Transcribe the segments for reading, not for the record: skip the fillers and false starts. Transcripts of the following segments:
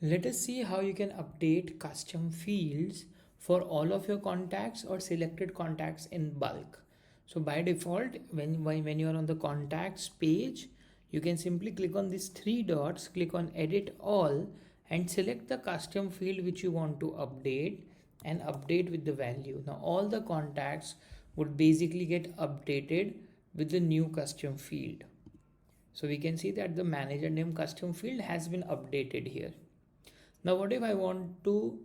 Let us see how you can update custom fields for all of your contacts or selected contacts in bulk. So by default, when you are on the contacts page, you can simply click on these three dots, click on edit all, and select the custom field which you want to update and update with the value. Now all the contacts would basically get updated with the new custom field. So we can see that the manager name custom field has been updated here. Now what if I want to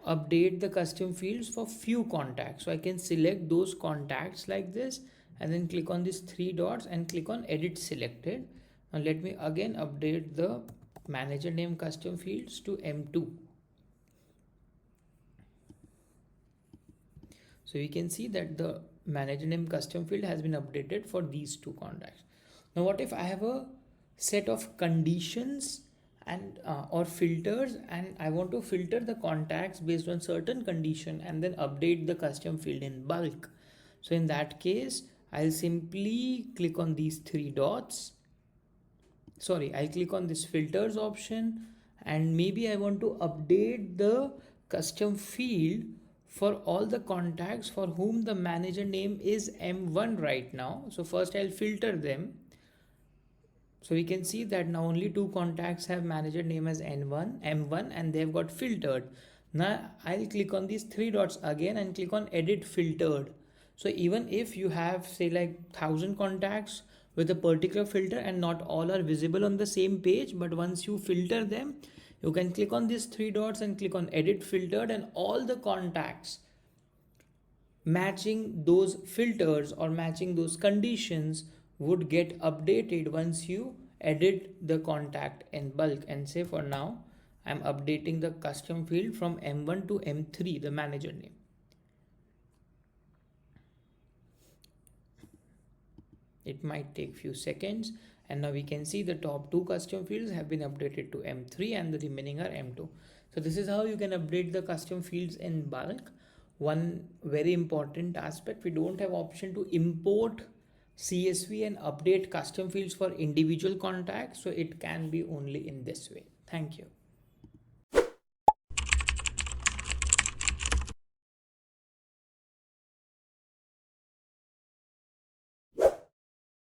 update the custom fields for few contacts? So I can select those contacts like this and then click on these three dots and click on edit selected. Now let me again update the manager name custom fields to M2. So you can see that the manager name custom field has been updated for these two contacts. Now what if I have a set of conditions and or filters, and I want to filter the contacts based on certain condition and then update the custom field in bulk? So in that case, I'll simply click on these three dots. I'll click on this filters option, and maybe I want to update the custom field for all the contacts for whom the manager name is M1 right now. So first I'll filter them. So we can see that now only two contacts have manager name as M1, and they've got filtered. Now I'll click on these three dots again and click on edit filtered. So even if you have say like 1,000 contacts with a particular filter and not all are visible on the same page, but once you filter them, you can click on these three dots and click on edit filtered, and all the contacts matching those filters or matching those conditions would get updated once you edit the contact in bulk. And say for now I'm updating the custom field from M1 to M3, the manager name. It might take few seconds, and now we can see the top two custom fields have been updated to M3 and the remaining are M2. So this is how you can update the custom fields in bulk. One very important aspect, we don't have option to import CSV and update custom fields for individual contacts, so it can be only in this way. Thank you.